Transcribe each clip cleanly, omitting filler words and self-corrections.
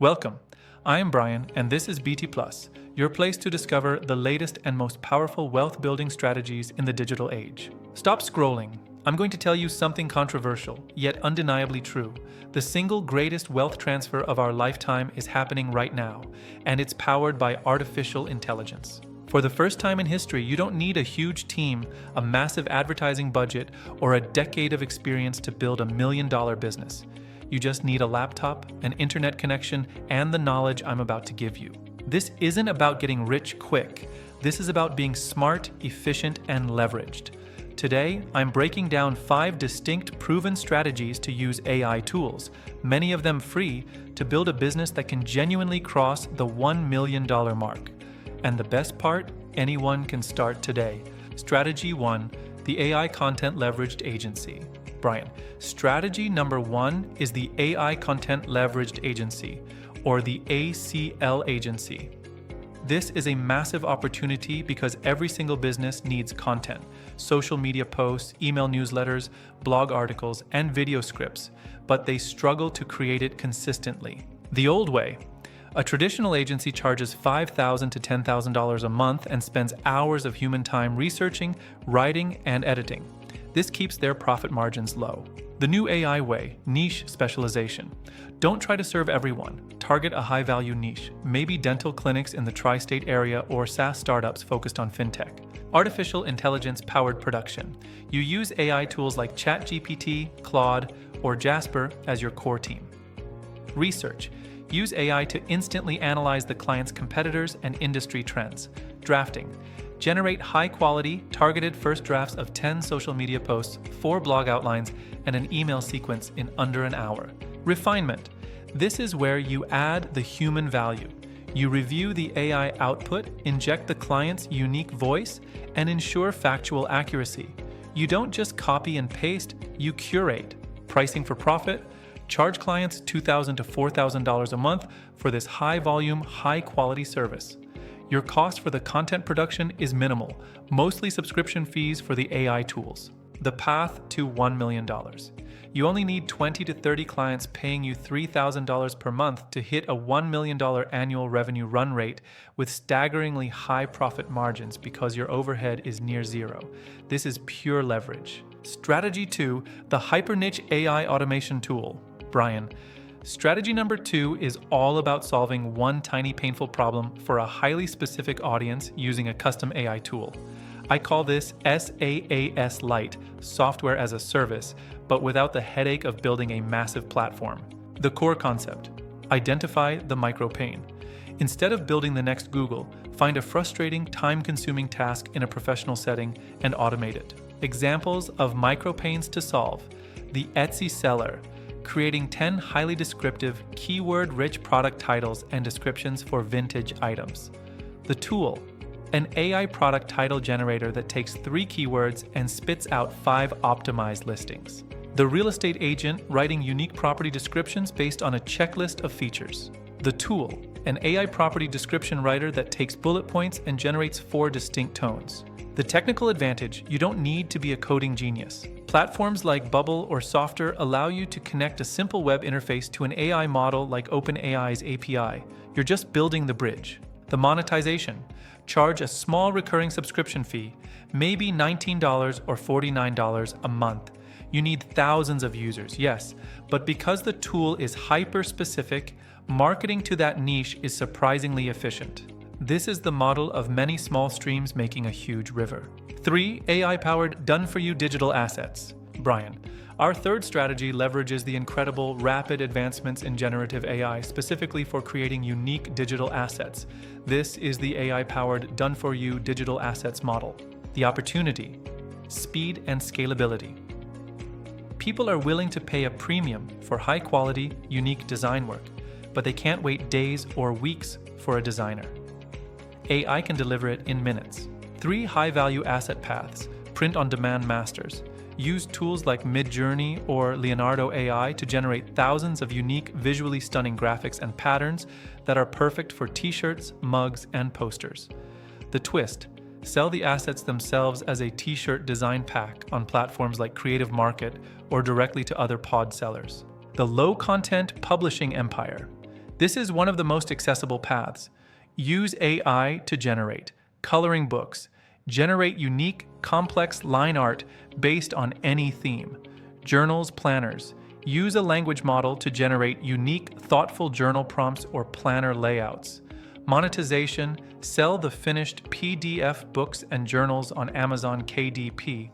Welcome. I am Bryan, and this is BT Plus, your place to discover the latest and most powerful wealth building strategies in the digital age. Stop scrolling. I'm going to tell you something controversial, yet undeniably true. The single greatest wealth transfer of our lifetime is happening right now, and it's powered by artificial intelligence. For the first time in history, you don't need a huge team, a massive advertising budget, or a decade of experience to build a $1 million business. You just need a laptop, an internet connection, and the knowledge I'm about to give you. This isn't about getting rich quick. This is about being smart, efficient, and leveraged. Today, I'm breaking down 5 distinct proven strategies to use AI tools, many of them free, to build a business that can genuinely cross the $1 million mark. And the best part, anyone can start today. Strategy 1, the AI Content Leveraged Agency. Bryan, strategy number 1 is the AI Content Leveraged Agency, or the ACL agency. This is a massive opportunity because every single business needs content: social media posts, email newsletters, blog articles, and video scripts, but they struggle to create it consistently. The old way: a traditional agency charges $5,000 to $10,000 a month and spends hours of human time researching, writing, and editing. This keeps their profit margins low. The new AI way: niche specialization. Don't try to serve everyone. Target a high-value niche, maybe dental clinics in the tri-state area or SaaS startups focused on fintech. Artificial intelligence-powered production. You use AI tools like ChatGPT, Claude, or Jasper as your core team. Research. Use AI to instantly analyze the client's competitors and industry trends. Drafting. Generate high-quality, targeted first drafts of 10 social media posts, 4 blog outlines, and an email sequence in under an hour. Refinement. This is where you add the human value. You review the AI output, inject the client's unique voice, and ensure factual accuracy. You don't just copy and paste, you curate. Pricing for profit. Charge clients $2,000 to $4,000 a month for this high-volume, high-quality service. Your cost for the content production is minimal, mostly subscription fees for the AI tools. The path to $1 million. You only need 20 to 30 clients paying you $3,000 per month to hit a $1 million annual revenue run rate with staggeringly high profit margins because your overhead is near zero. This is pure leverage. Strategy 2, the hyper-niche AI automation tool. Bryan, strategy number 2 is all about solving one tiny painful problem for a highly specific audience using a custom AI tool. I call this SaaS Lite, software as a service, but without the headache of building a massive platform. The core concept: identify the micro pain. Instead of building the next Google, find a frustrating, time-consuming task in a professional setting and automate it. Examples of micro pains to solve: the Etsy seller, creating 10 highly descriptive, keyword-rich product titles and descriptions for vintage items. The tool: an AI product title generator that takes 3 keywords and spits out 5 optimized listings. The real estate agent, writing unique property descriptions based on a checklist of features. The tool: an AI property description writer that takes bullet points and generates 4 distinct tones. The technical advantage: you don't need to be a coding genius. Platforms like Bubble or Softer allow you to connect a simple web interface to an AI model like OpenAI's API. You're just building the bridge. The monetization: charge a small recurring subscription fee, maybe $19 or $49 a month. You need thousands of users, yes, but because the tool is hyper-specific, marketing to that niche is surprisingly efficient. This is the model of many small streams making a huge river. 3 AI-powered done-for-you digital assets. Bryan, our third strategy leverages the incredible rapid advancements in generative AI specifically for creating unique digital assets. This is the AI-powered done-for-you digital assets model. The opportunity: speed and scalability. People are willing to pay a premium for high-quality, unique design work, but they can't wait days or weeks for a designer. AI can deliver it in minutes. 3 high-value asset paths: print-on-demand masters. Use tools like Midjourney or Leonardo AI to generate thousands of unique, visually stunning graphics and patterns that are perfect for t-shirts, mugs, and posters. The twist: sell the assets themselves as a t-shirt design pack on platforms like Creative Market or directly to other pod sellers. The low-content publishing empire. This is one of the most accessible paths. Use AI to generate coloring books, generate unique, complex line art based on any theme, journals, planners. Use a language model to generate unique, thoughtful journal prompts or planner layouts. Monetization, sell the finished PDF books and journals on Amazon KDP.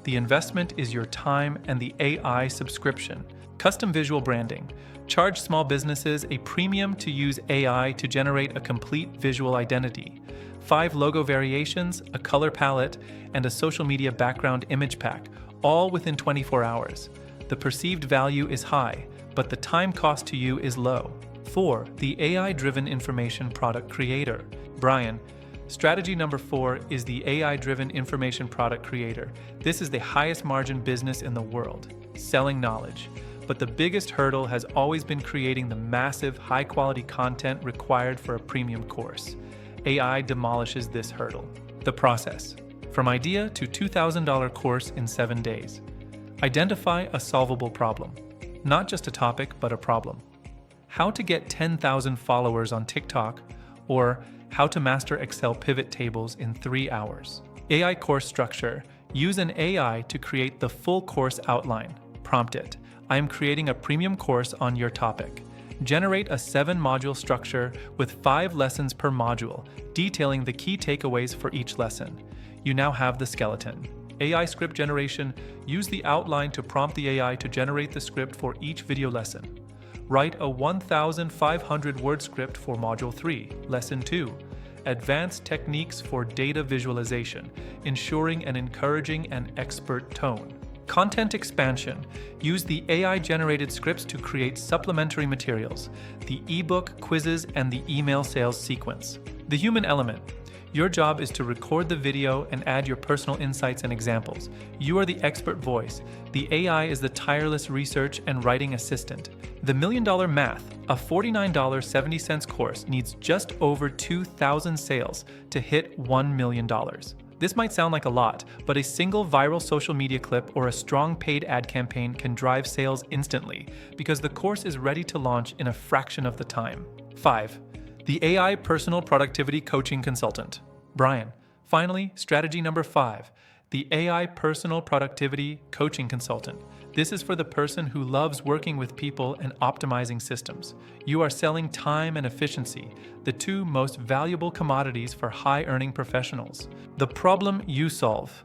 The investment is your time and the AI subscription. Custom visual branding. Charge small businesses a premium to use AI to generate a complete visual identity. 5 logo variations, a color palette, and a social media background image pack, all within 24 hours. The perceived value is high, but the time cost to you is low. 4. The AI-driven information product creator. Bryan, strategy number 4 is the AI-driven information product creator. This is the highest margin business in the world, selling knowledge. But the biggest hurdle has always been creating the massive, high-quality content required for a premium course. AI demolishes this hurdle. The process. From idea to $2,000 course in 7 days. Identify a solvable problem. Not just a topic, but a problem. How to get 10,000 followers on TikTok, or how to master Excel pivot tables in 3 hours. AI course structure. Use an AI to create the full course outline. Prompt it. I am creating a premium course on your topic. Generate a 7-module structure with 5 lessons per module, detailing the key takeaways for each lesson. You now have the skeleton. AI script generation. Use the outline to prompt the AI to generate the script for each video lesson. Write a 1,500-word script for Module 3, Lesson 2. Advanced techniques for data visualization, ensuring an encouraging and expert tone. Content expansion. Use the AI-generated scripts to create supplementary materials, the ebook, quizzes, and the email sales sequence. The human element. Your job is to record the video and add your personal insights and examples. You are the expert voice. The AI is the tireless research and writing assistant. The $1 Million Math, a $49.70 course, needs just over 2,000 sales to hit $1 million. This might sound like a lot, but a single viral social media clip or a strong paid ad campaign can drive sales instantly because the course is ready to launch in a fraction of the time. 5. The AI Personal Productivity Coaching Consultant. Bryan. Finally, strategy number 5. The AI Personal Productivity Coaching Consultant. This is for the person who loves working with people and optimizing systems. You are selling time and efficiency, the 2 most valuable commodities for high-earning professionals. The problem you solve.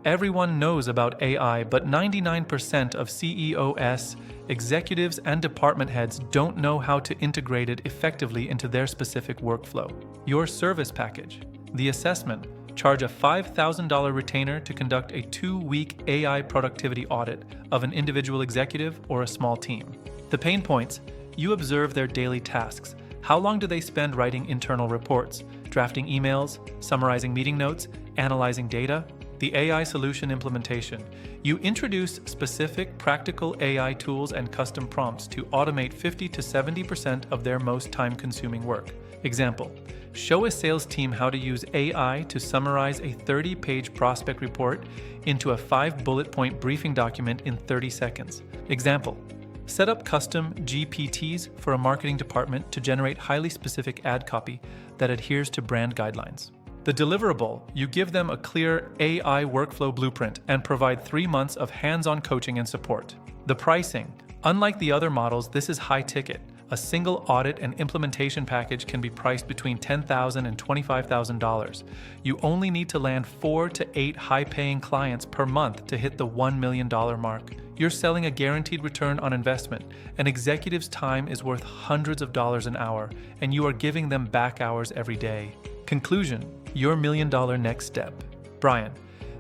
Everyone knows about AI, but 99% of CEOs, executives, and department heads don't know how to integrate it effectively into their specific workflow. Your service package. The assessment. Charge a $5,000 retainer to conduct a 2-week AI productivity audit of an individual executive or a small team. The pain points. You observe their daily tasks. How long do they spend writing internal reports, drafting emails, summarizing meeting notes, analyzing data? The AI solution implementation. You introduce specific practical AI tools and custom prompts to automate 50 to 70% of their most time-consuming work. Example. Show a sales team how to use AI to summarize a 30-page prospect report into a 5-bullet-point briefing document in 30 seconds. Example. Set up custom GPTs for a marketing department to generate highly specific ad copy that adheres to brand guidelines. The deliverable. You give them a clear AI workflow blueprint and provide 3 months of hands-on coaching and support. The pricing. Unlike the other models, this is high ticket. A single audit and implementation package can be priced between $10,000 and $25,000. You only need to land 4 to 8 high-paying clients per month to hit the $1 million mark. You're selling a guaranteed return on investment. An executive's time is worth hundreds of dollars an hour, and you are giving them back hours every day. Conclusion. Your $1 million next step. Bryan.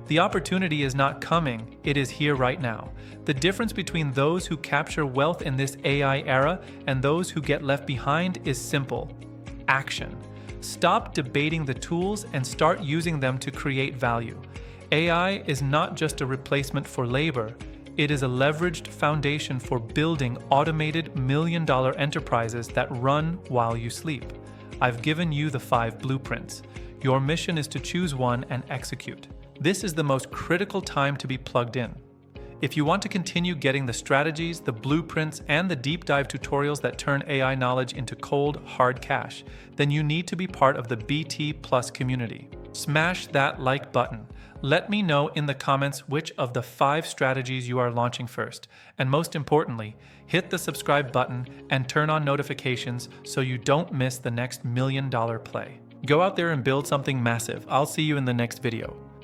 The opportunity is not coming, it is here right now. The difference between those who capture wealth in this AI era and those who get left behind is simple. Action. Stop debating the tools and start using them to create value. AI is not just a replacement for labor, it is a leveraged foundation for building automated $1 million enterprises that run while you sleep. I've given you the 5 blueprints. Your mission is to choose one and execute. This is the most critical time to be plugged in. If you want to continue getting the strategies, the blueprints, and the deep dive tutorials that turn AI knowledge into cold, hard cash, then you need to be part of the BT Plus community. Smash that like button. Let me know in the comments which of the 5 strategies you are launching first. And most importantly, hit the subscribe button and turn on notifications so you don't miss the next $1 million play. Go out there and build something massive. I'll see you in the next video.